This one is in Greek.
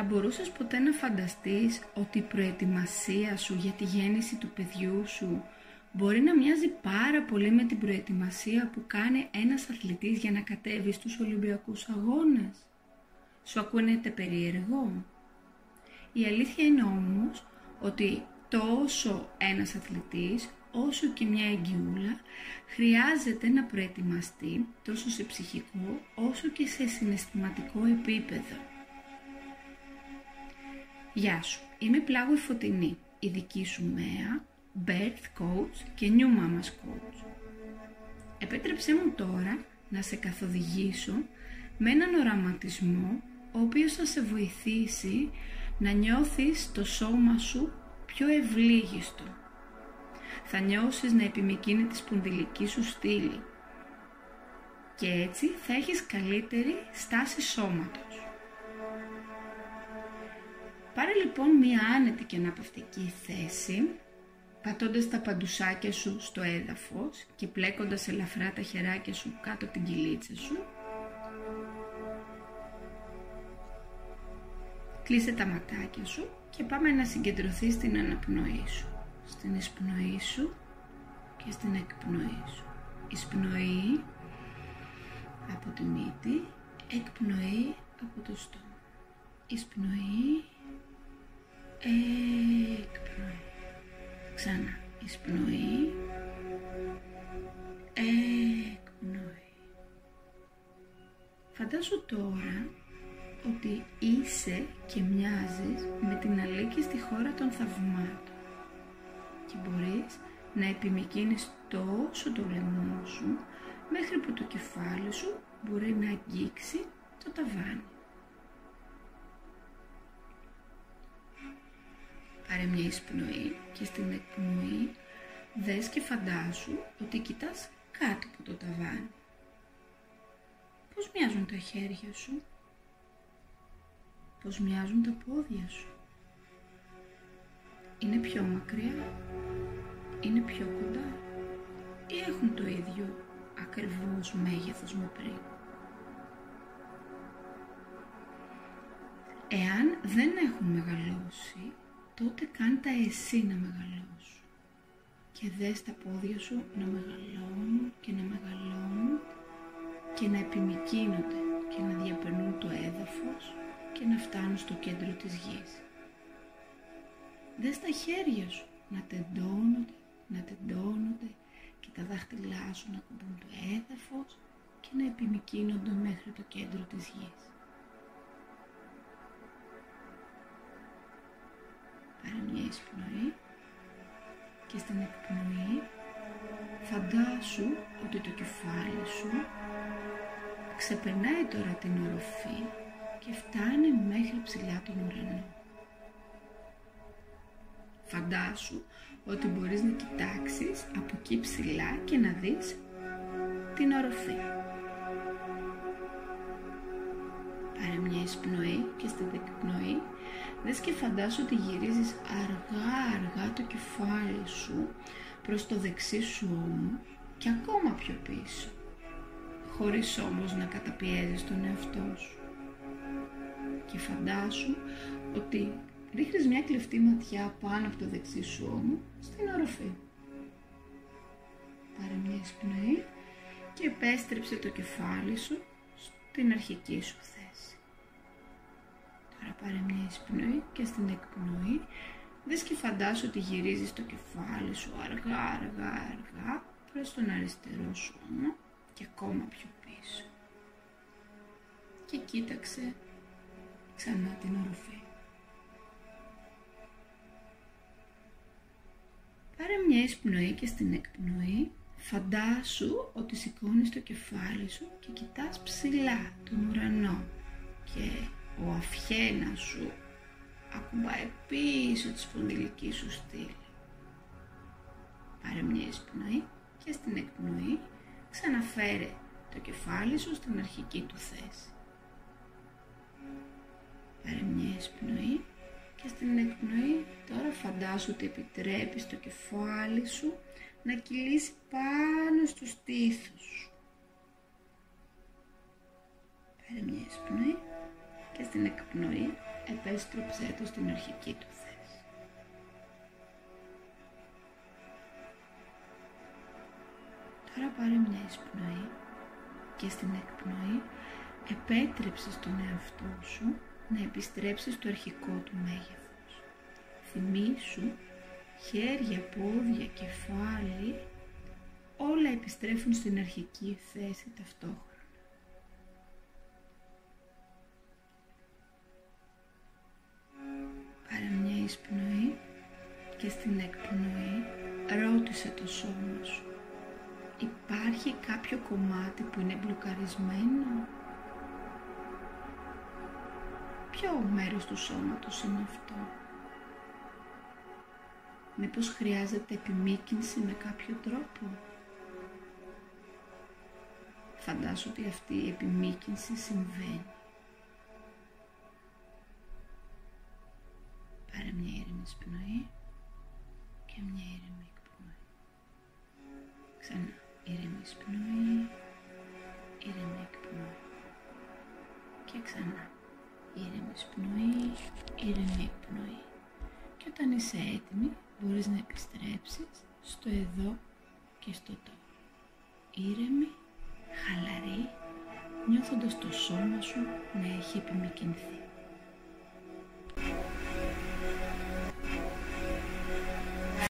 Θα μπορούσες ποτέ να φανταστείς ότι η προετοιμασία σου για τη γέννηση του παιδιού σου μπορεί να μοιάζει πάρα πολύ με την προετοιμασία που κάνει ένας αθλητής για να κατέβει στους Ολυμπιακούς Αγώνες? Σου ακούνεται περίεργο? Η αλήθεια είναι όμως ότι τόσο ένας αθλητής όσο και μια εγγυούλα χρειάζεται να προετοιμαστεί τόσο σε ψυχικό όσο και σε συναισθηματικό επίπεδο. Γεια σου, είμαι Πλάγου η Φωτεινή, η δική σου ΜΕΑ, Birth Coach και New Mama's Coach. Επέτρεψέ μου τώρα να σε καθοδηγήσω με έναν οραματισμό ο οποίος θα σε βοηθήσει να νιώθεις το σώμα σου πιο ευλίγιστο. Θα νιώσεις να επιμικρύνει τη σπονδυλική σου στήλη και έτσι θα έχεις καλύτερη στάση σώματος. Πάρε λοιπόν μία άνετη και αναπαυτική θέση, πατώντας τα παντουσάκια σου στο έδαφος και πλέκοντας ελαφρά τα χεράκια σου κάτω από την κοιλίτσα σου. Κλείσε τα ματάκια σου και πάμε να συγκεντρωθείς στην αναπνοή σου, στην εισπνοή σου και στην εκπνοή σου. Εισπνοή από τη μύτη, εκπνοή από το στόμα. Εισπνοή, εκπνοή. Ξανά, εισπνοή, εκπνοή. Φαντάσου τώρα ότι είσαι και μοιάζεις με την Αλίκη στη χώρα των θαυμάτων και μπορείς να επιμικρύνεις τόσο το λαιμό σου μέχρι που το κεφάλι σου μπορεί να αγγίξει το ταβάνι. Πάρε μια εισπνοή και στην εκπνοή δες και φαντάσου ότι κοιτάς κάτω από το ταβάνι. Πώς μοιάζουν τα χέρια σου? Πώς μοιάζουν τα πόδια σου? Είναι πιο μακριά? Είναι πιο κοντά? Ή έχουν το ίδιο ακριβώς μέγεθος με πριν? Εάν δεν έχουν μεγαλώσει, τότε κάνε τα εσύ να μεγαλώσουν και δες τα πόδια σου να μεγαλώνουν και να μεγαλώνουν και να επιμικρύνονται και να διαπερνούν το έδαφος και να φτάνουν στο κέντρο της γης. Δες τα χέρια σου να τεντώνονται και τα δάχτυλά σου να κουμπούν το έδαφος και να επιμικρύνονται μέχρι το κέντρο της γης. Πάρε μια εισπνοή και στην εκπνοή φαντάσου ότι το κεφάλι σου ξεπερνάει τώρα την οροφή και φτάνει μέχρι ψηλά τον ουρανό. Φαντάσου ότι μπορείς να κοιτάξεις από εκεί ψηλά και να δεις την οροφή. Πάρε μια εισπνοή και στην εκπνοή δες και φαντάσου ότι γυρίζεις αργά το κεφάλι σου προς το δεξί σου ώμο και ακόμα πιο πίσω, χωρίς όμως να καταπιέζεις τον εαυτό σου. Και φαντάσου ότι ρίχνεις μια κλεφτή ματιά πάνω από το δεξί σου ώμο στην οροφή. Πάρε μια εισπνοή και επέστρεψε το κεφάλι σου στην αρχική σου θέση. Τώρα πάρε μια εισπνοή και στην εκπνοή δες και φαντάσου ότι γυρίζεις το κεφάλι σου αργά προς τον αριστερό σου ώμο και ακόμα πιο πίσω. Και κοίταξε ξανά την οροφή. Πάρε μια εισπνοή και στην εκπνοή φαντάσου ότι σηκώνεις το κεφάλι σου και κοιτάς ψηλά τον ουρανό και ο αυχένας σου ακουμπάει πίσω τη σπονδυλική σου στήλη. Πάρε μια εισπνοή και στην εκπνοή ξαναφέρε το κεφάλι σου στην αρχική του θέση. Πάρε μια εισπνοή και στην εκπνοή τώρα φαντάσου ότι επιτρέπεις το κεφάλι σου να κυλήσει πάνω στους στήθους σου. Πάρε μια εισπνοή και στην εκπνοή επέστρεψέ το στην αρχική του θέση. Τώρα πάρε μια εισπνοή και στην εκπνοή επέτρεψε στον εαυτό σου να επιστρέψει στο αρχικό του μέγεθος. Θυμήσου, χέρια, πόδια, κεφάλι, όλα επιστρέφουν στην αρχική θέση ταυτόχρονα. Πάρε μια εισπνοή και στην εκπνοή ρώτησε το σώμα σου. Υπάρχει κάποιο κομμάτι που είναι μπλοκαρισμένο? Ποιο μέρος του σώματος είναι αυτό? Μήπως χρειάζεται επιμήκυνση με κάποιο τρόπο? Φαντάσου ότι αυτή η επιμήκυνση συμβαίνει. Πάρε μια ήρεμη εισπνοή και μια ήρεμη εκπνοή. Ξανά, ήρεμη εισπνοή, ήρεμη εκπνοή. Και ξανά, ήρεμη εισπνοή, ήρεμη εκπνοή. Και όταν είσαι έτοιμη, μπορείς να επιστρέψεις στο εδώ και στο τώρα. Ήρεμη, χαλαρή, νιώθοντας το σώμα σου να έχει επιμηκυνθεί.